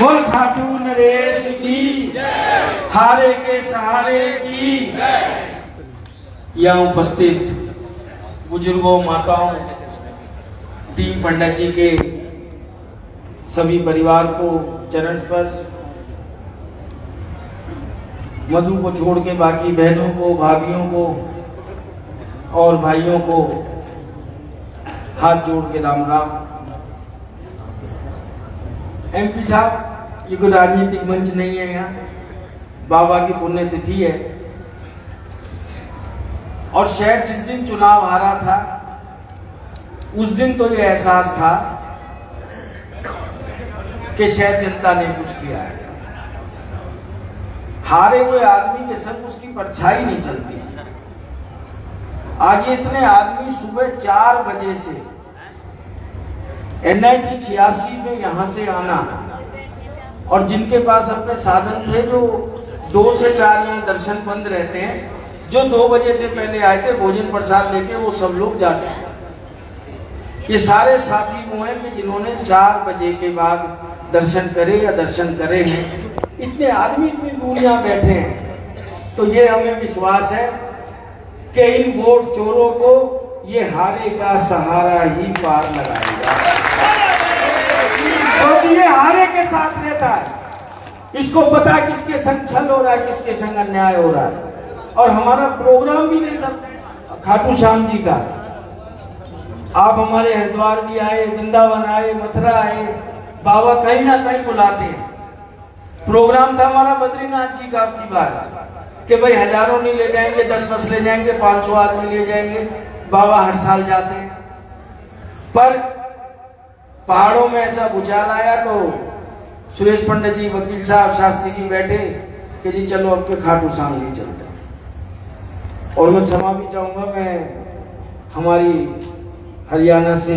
बोल खाटू नरेश की, हारे के सहारे की। यहाँ उपस्थित बुजुर्गों, माताओं, टीम पंडित जी के सभी परिवार को चरण स्पर्श, मधु को छोड़ के बाकी बहनों को, भाभियों को और भाइयों को हाथ जोड़ के राम राम। एमपी साहब, ये कोई राजनीतिक मंच नहीं है, यहाँ बाबा की पुण्यतिथि है और शायद जिस दिन चुनाव हारा था उस दिन तो ये एहसास था कि शायद जनता ने कुछ किया है। हारे हुए आदमी के संग उसकी परछाई नहीं चलती। आज ये इतने आदमी सुबह 4 बजे से NIT 86 में यहां से आना और जिनके पास अपने साधन थे, जो 2 से 4 यहाँ दर्शन बंद रहते हैं, जो 2 बजे से पहले आए थे भोजन प्रसाद लेके, वो सब लोग जाते हैं। ये सारे साथी वो हैं कि जिन्होंने 4 बजे के बाद दर्शन करे या दर्शन करे हैं। इतने आदमी इतनी दूर यहाँ बैठे हैं, तो ये हमें विश्वास है कि इन वोट चोरों को ये हारे का सहारा ही पार लगाएगा। तो ये हारे के साथ रहता है, इसको पता है किसके संग छल हो रहा है, किसके संग अन्याय हो रहा है। और हमारा प्रोग्राम भी नहीं था खाटू श्याम जी का। आप हमारे हरिद्वार भी आए, वृंदावन आए, मथुरा आए, बाबा कहीं ना कहीं बुलाते हैं। प्रोग्राम था हमारा बद्रीनाथ जी का आपकी बात कि भाई हजारों नहीं ले जाएंगे, 10 बस ले जाएंगे, 500 आदमी ले जाएंगे। बाबा हर साल जाते हैं, पर पहाड़ों में ऐसा भूचाल आया तो सुरेश पंडित जी, वकील साहब, शास्त्री जी बैठे कि जी चलो अब के खाटू श्याम जी चलते हैं। और मैं क्षमा भी चाहूंगा, मैं हमारी हरियाणा से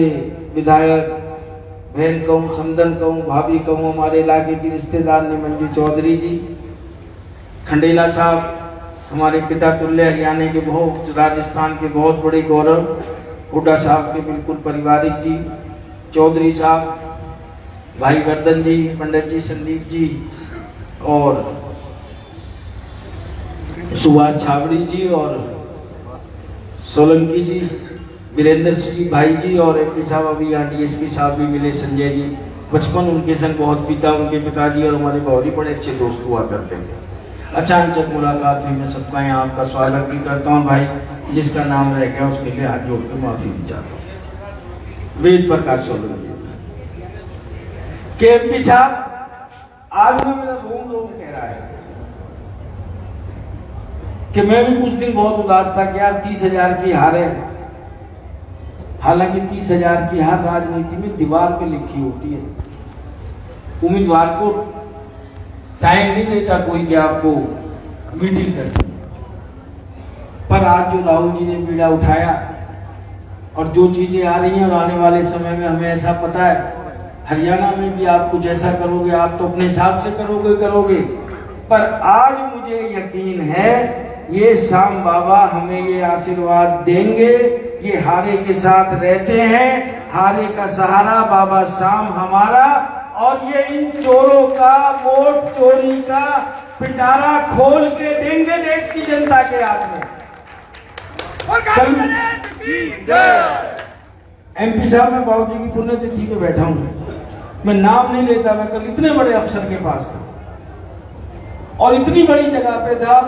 विधायक बहन कहूँ, समदन कहूँ, भाभी कहूँ, हमारे इलाके की रिश्तेदार ने मंजू चौधरी जी, खंडेला साहब, हमारे पिता तुल्य हरियाणा के बहुत, राजस्थान के बहुत बड़े गौरव, हुड्डा साहब के बिल्कुल पारिवारिक जी, चौधरी साहब, भाई गर्दन जी, पंडित जी, संदीप जी और सुभाष छाबड़ी जी और सोलंकी जी, वीरेंद्र सिंह भाई जी और MP साहब, अभी यहाँ DSP साहब भी मिले, संजय जी। बचपन उनके संग बहुत बीता, उनके पिताजी और हमारे बहुत ही बड़े अच्छे दोस्त हुआ करते थे। अचानक मुलाकात हुई, मैं सबका यहाँ आपका स्वागत भी करता हूँ। भाई जिसका नाम रह गया उसके लिए हाथ जोड़ के माफी भी चाहता हूँ। वेद प्रकाश सोलंकी के MP साहब, आज में मेरा रोम रोम कह रहा है कि मैं भी कुछ दिन बहुत उदास था कि यार 30,000 की हार है। हालांकि 30,000 की हार राजनीति में दीवार पे लिखी होती है। उम्मीदवार को टाइम नहीं देता कोई कि आपको मीटिंग करनी। पर आज जो राहुल जी ने बीड़ा उठाया और जो चीजें आ रही हैं और आने वाले समय में हमें ऐसा पता है, हरियाणा में भी आप कुछ ऐसा करोगे, आप तो अपने हिसाब से करोगे, पर आज मुझे यकीन है ये श्याम बाबा हमें ये आशीर्वाद देंगे। ये हारे के साथ रहते हैं, हारे का सहारा बाबा श्याम हमारा, और ये इन चोरों का, वोट चोरी का पिटारा खोल के देंगे देश की जनता के हाथ में। MP साहब, मैं बाबू जी की पुण्यतिथि पे बैठा हूं, मैं नाम नहीं लेता, मैं कल इतने बड़े अफसर के पास था और इतनी बड़ी जगह पे था,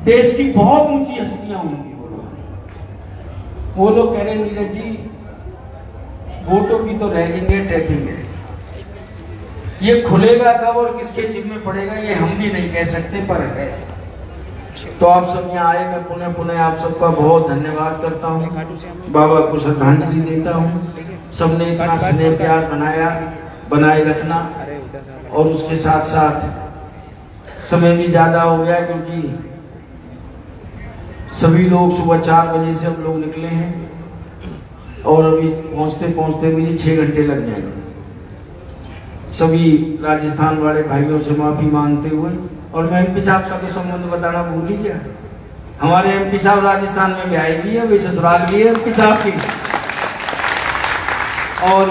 देश की बहुत ऊंची हस्तियां होंगी। वो लोग कह रहे नीरज जी वोटों की तो रैगिंग है, टैपिंग है, ये खुलेगा कब और किसके जिम्मे में पड़ेगा ये हम भी नहीं कह सकते, पर है। तो आप सब यहाँ आए, मैं पुनः आप सबका बहुत धन्यवाद करता हूँ, बाबा को श्रद्धांजलि देता हूँ। सबने इतना स्नेह प्यार बनाए रखना, और उसके साथ साथ समय भी ज्यादा हो गया क्योंकि सभी लोग सुबह 4 बजे से हम लोग निकले हैं और अभी पहुंचते पहुंचते मुझे 6 घंटे लग जाएंगे। सभी राजस्थान वाले भाइयों से माफी मांगते हुए, और मैं MP साहब का तो संबंध बताना भूल ही गया। हमारे MP साहब राजस्थान में भी आए भी है, वे ससुराल भी है MP साहब की। और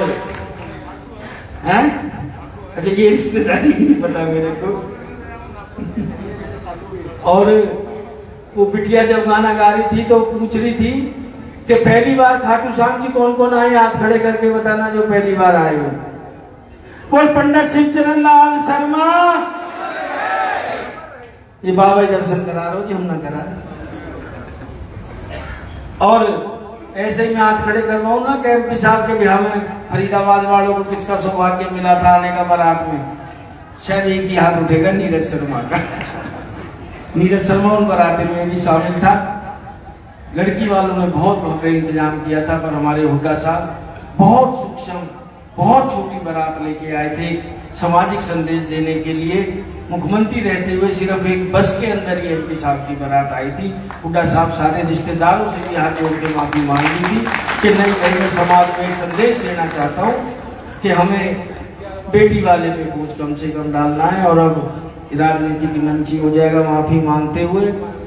हैं? अच्छा ये रिश्तेदारी नहीं पता मेरे को। और वो बिटिया जब गाना गा रही थी तो पूछ रही थी कि पहली बार खाटू श्याम जी कौन कौन आए, हाथ खड़े करके बताना जो पहली बार आए हो। बोल पंडित शिवचरण लाल शर्मा। ये बाबा दर्शन करा रहे हो जी, हम ना करा। और ऐसे ही मैं हाथ खड़े करवाऊं ना कि एमपी साहब के बिहार में फरीदाबाद वालों को किसका सौभाग्य मिला था आने का बारात में, शायद एक ही हाथ उठेगा नीरज शर्मा का। नीरज शर्मा उन बारात में भी शामिल था। लड़की वालों ने बहुत भव्य इंतजाम किया था, पर हमारे हुड्डा साहब बहुत सूक्ष्म, बहुत छोटी बारात लेके आए थे सामाजिक संदेश देने के लिए। मुख्यमंत्री रहते हुए सिर्फ एक बस के अंदर ही एमपी साहब की बारात आई थी। हुड्डा साहब सारे रिश्तेदारों से भी हाथ जोड़ के माफी मांगी थी कि नहीं भाई मैं समाज में एक संदेश देना चाहता हूँ कि हमें बेटी वाले पे बोझ कम से कम डालना है। और अब राजनीति की मंची हो जाएगा माफी मांगते हुए।